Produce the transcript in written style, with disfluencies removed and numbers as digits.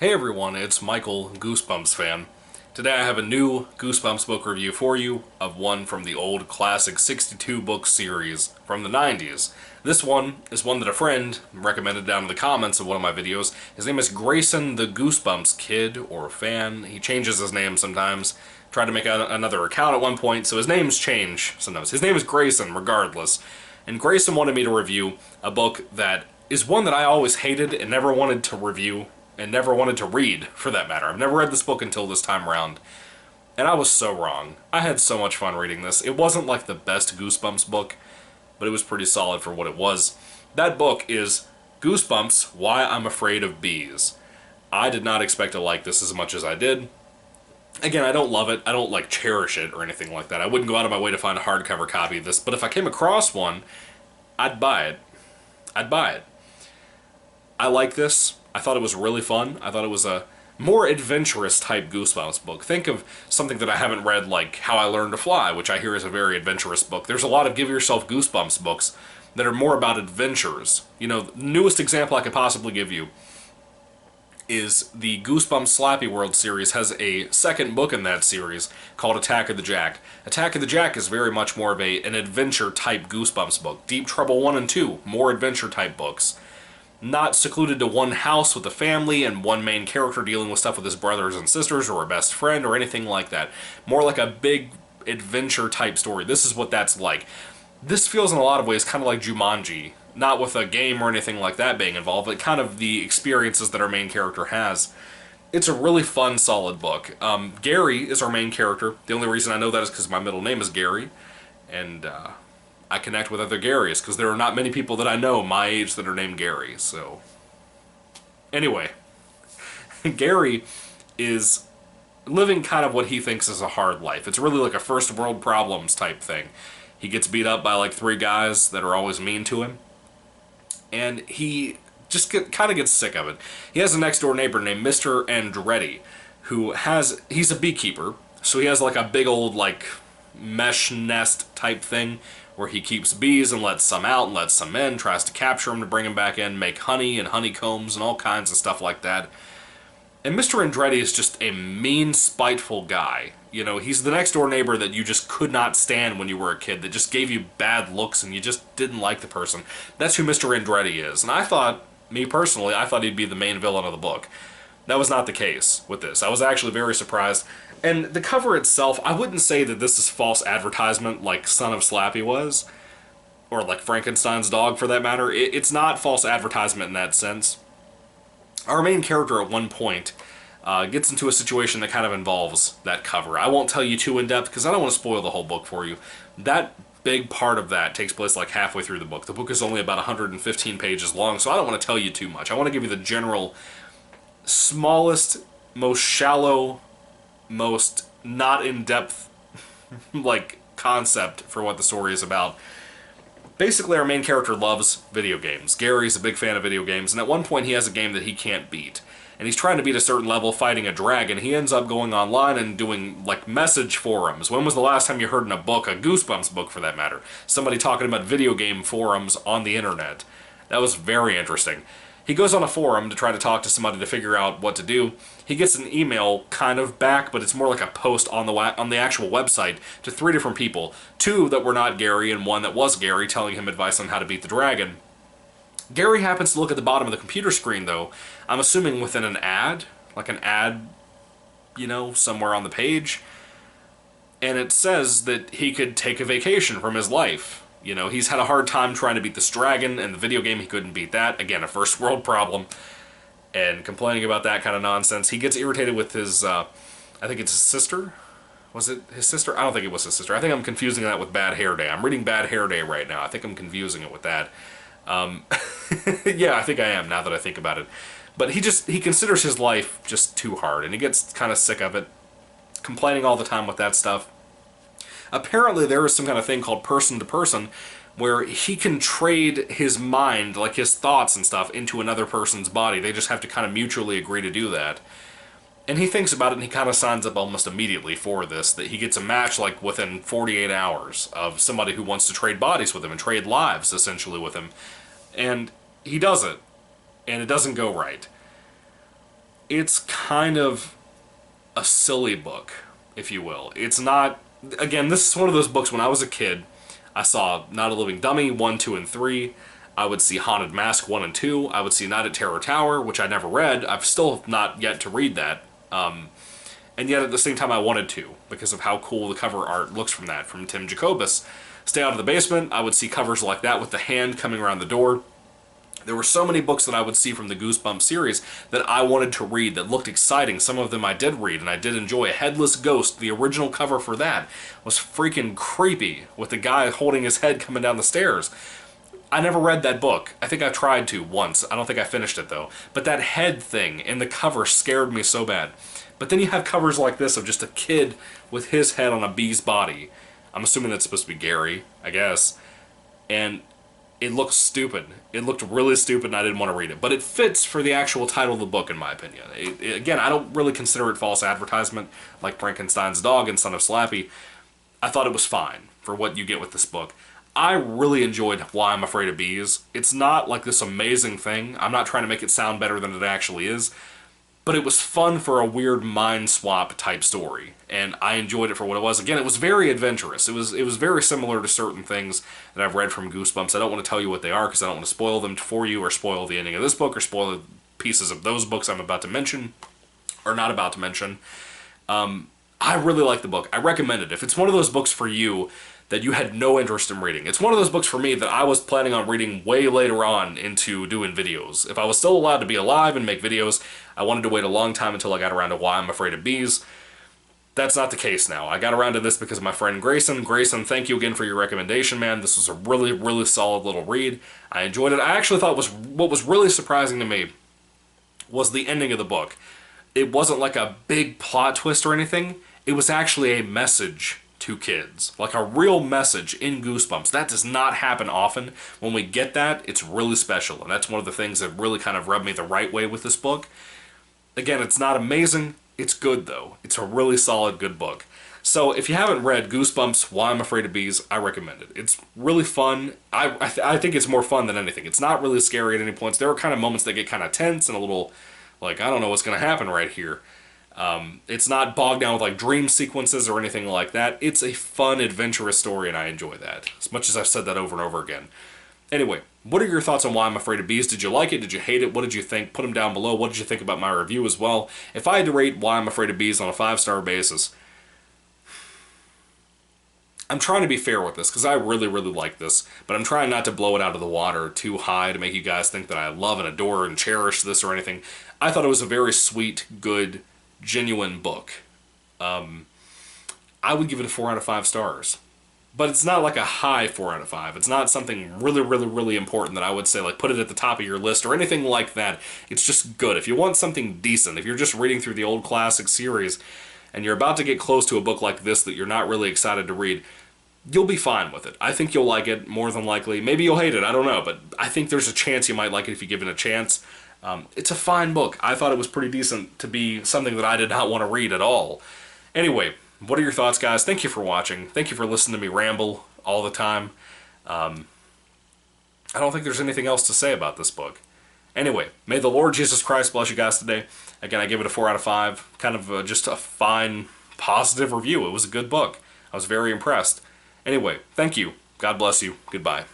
Hey everyone, it's Michael, GoosebumpsFan. Today I have a new Goosebumps book review for you of one from the old classic 62 book series from the 90s. This one is one that a friend recommended down in the comments of one of my videos. His name is Grayson the Goosebumps Kid, or fan. He changes his name sometimes. Tried to make another account at one point, so his names change sometimes. His name is Grayson, regardless. And Grayson wanted me to review a book that is one that I always hated and never wanted to review and never wanted to read, for that matter. I've never read this book until this time around, and I was so wrong. I had so much fun reading this. It wasn't like the best Goosebumps book, but it was pretty solid for what it was. That book is Goosebumps, Why I'm Afraid of Bees. I did not expect to like this as much as I did. Again, I don't love it. I don't, like, cherish it or anything like that. I wouldn't go out of my way to find a hardcover copy of this, but if I came across one, I'd buy it. I'd buy it. I like this. I thought it was really fun. I thought it was a more adventurous type Goosebumps book. Think of something that I haven't read, like How I Learned to Fly, which I hear is a very adventurous book. There's a lot of Give Yourself Goosebumps books that are more about adventures. You know, the newest example I could possibly give you is the Goosebumps Slappy World series has a second book in that series called Attack of the Jack. Attack of the Jack is very much more of an adventure type Goosebumps book. Deep Trouble 1 and 2, more adventure type books. Not secluded to one house with a family and one main character dealing with stuff with his brothers and sisters or a best friend or anything like that. More like a big adventure type story. This is what that's like. This feels in a lot of ways kind of like Jumanji. Not with a game or anything like that being involved, but kind of the experiences that our main character has. It's a really fun, solid book. Gary is our main character. The only reason I know that is because my middle name is Gary. And I connect with other Garys, because there are not many people that I know my age that are named Gary, so... Anyway, Gary is living kind of what he thinks is a hard life. It's really like a first world problems type thing. He gets beat up by like 3 guys that are always mean to him, and he just kind of gets sick of it. He has a next door neighbor named Mr. Andretti, he's a beekeeper, so he has like a big old like mesh nest type thing, where he keeps bees and lets some out and lets some in, tries to capture them to bring them back in, make honey and honeycombs and all kinds of stuff like that. And Mr. Andretti is just a mean, spiteful guy. You know, he's the next door neighbor that you just could not stand when you were a kid, that just gave you bad looks and you just didn't like the person. That's who Mr. Andretti is. And I thought, me personally, I thought he'd be the main villain of the book. That was not the case with this. I was actually very surprised. And the cover itself, I wouldn't say that this is false advertisement like Son of Slappy was, or like Frankenstein's dog for that matter. It's not false advertisement in that sense. Our main character at one point gets into a situation that kind of involves that cover. I won't tell you too in depth because I don't want to spoil the whole book for you. That big part of that takes place like halfway through the book. The book is only about 115 pages long, so I don't want to tell you too much. I want to give you the general, smallest, most shallow, most not in-depth like concept for what the story is about. Basically, our main character loves video games. Gary's a big fan of video games, and at one point he has a game that he can't beat. And he's trying to beat a certain level fighting a dragon. He ends up going online and doing, like, message forums. When was the last time you heard in a book, a Goosebumps book for that matter, somebody talking about video game forums on the internet? That was very interesting. He goes on a forum to try to talk to somebody to figure out what to do. He gets an email kind of back, but it's more like a post on the actual website to 3 different people. 2 that were not Gary and 1 that was Gary, telling him advice on how to beat the dragon. Gary happens to look at the bottom of the computer screen, though. I'm assuming within an ad, like an ad, you know, somewhere on the page. And it says that he could take a vacation from his life. You know, he's had a hard time trying to beat this dragon, and the video game he couldn't beat that. Again, a first world problem. And complaining about that kind of nonsense. He gets irritated with his, I think it's his sister? Was it his sister? I don't think it was his sister. I think I'm confusing that with Bad Hair Day. I'm reading Bad Hair Day right now. I think I'm confusing it with that. Yeah, I think I am, now that I think about it. But he considers his life just too hard, and he gets kind of sick of it. Complaining all the time with that stuff. Apparently there is some kind of thing called person to person where he can trade his mind, like his thoughts and stuff, into another person's body. They just have to kind of mutually agree to do that. And he thinks about it and he kind of signs up almost immediately for this, that he gets a match like within 48 hours of somebody who wants to trade bodies with him and trade lives essentially with him. And he does it. And it doesn't go right. it's kind of a silly book, if you will. It's not... Again, this is one of those books when I was a kid, I saw Not a Living Dummy 1, 2, and 3. I would see Haunted Mask 1 and 2. I would see Night at Terror Tower, which I never read. I've still not yet to read that. And yet at the same time I wanted to, because of how cool the cover art looks from that, from Tim Jacobus. Stay Out of the Basement, I would see covers like that with the hand coming around the door. There were so many books that I would see from the Goosebumps series that I wanted to read, that looked exciting. Some of them I did read, and I did enjoy. Headless Ghost, the original cover for that, was freaking creepy, with the guy holding his head coming down the stairs. I never read that book. I think I tried to once. I don't think I finished it, though. But that head thing in the cover scared me so bad. But then you have covers like this of just a kid with his head on a bee's body. I'm assuming that's supposed to be Gary, I guess. And it looked stupid. It looked really stupid and I didn't want to read it. But it fits for the actual title of the book, in my opinion. Again, I don't really consider it false advertisement like Frankenstein's Dog and Son of Slappy. I thought it was fine for what you get with this book. I really enjoyed Why I'm Afraid of Bees. It's not like this amazing thing. I'm not trying to make it sound better than it actually is. But it was fun for a weird mind swap type story, and I enjoyed it for what it was. Again, it was very adventurous. It was very similar to certain things that I've read from Goosebumps. I don't want to tell you what they are because I don't want to spoil them for you, or spoil the ending of this book, or spoil pieces of those books I'm about to mention, or not about to mention. I really like the book. I recommend it. If it's one of those books for you that you had no interest in reading. It's one of those books for me that I was planning on reading way later on into doing videos. If I was still allowed to be alive and make videos, I wanted to wait a long time until I got around to Why I'm Afraid of Bees. That's not the case now. I got around to this because of my friend Grayson. Grayson, thank you again for your recommendation, man. This was a really, really solid little read. I enjoyed it. I actually thought what was really surprising to me was the ending of the book. It wasn't like a big plot twist or anything. It was actually a message to kids, like a real message in Goosebumps. That does not happen often. When we get that, it's really special, and that's one of the things that really kind of rubbed me the right way with this book. Again, it's not amazing. It's good, though. It's a really solid, good book. So if you haven't read Goosebumps, Why I'm Afraid of Bees, I recommend it. It's really fun. I think it's more fun than anything. It's not really scary at any points. There are kind of moments that get kind of tense and a little, like, I don't know what's going to happen right here. It's not bogged down with like dream sequences or anything like that. It's a fun, adventurous story, and I enjoy that. As much as I've said that over and over again. Anyway, what are your thoughts on Why I'm Afraid of Bees? Did you like it? Did you hate it? What did you think? Put them down below. What did you think about my review as well? If I had to rate Why I'm Afraid of Bees on a 5-star basis, I'm trying to be fair with this because I really, really like this, but I'm trying not to blow it out of the water too high to make you guys think that I love and adore and cherish this or anything. I thought it was a very sweet, good, genuine book. I would give it a 4 out of 5 stars. But it's not like a high 4 out of 5. It's not something really, really, really important that I would say, like, put it at the top of your list or anything like that. It's just good. If you want something decent, if you're just reading through the old classic series and you're about to get close to a book like this that you're not really excited to read, you'll be fine with it. I think you'll like it, more than likely. Maybe you'll hate it, I don't know, but I think there's a chance you might like it if you give it a chance. It's a fine book. I thought it was pretty decent to be something that I did not want to read at all. Anyway, what are your thoughts, guys? Thank you for watching. Thank you for listening to me ramble all the time. I don't think there's anything else to say about this book. Anyway, may the Lord Jesus Christ bless you guys today. Again, I give it a 4 out of 5. Kind of just a fine, positive review. It was a good book. I was very impressed. Anyway, thank you. God bless you. Goodbye.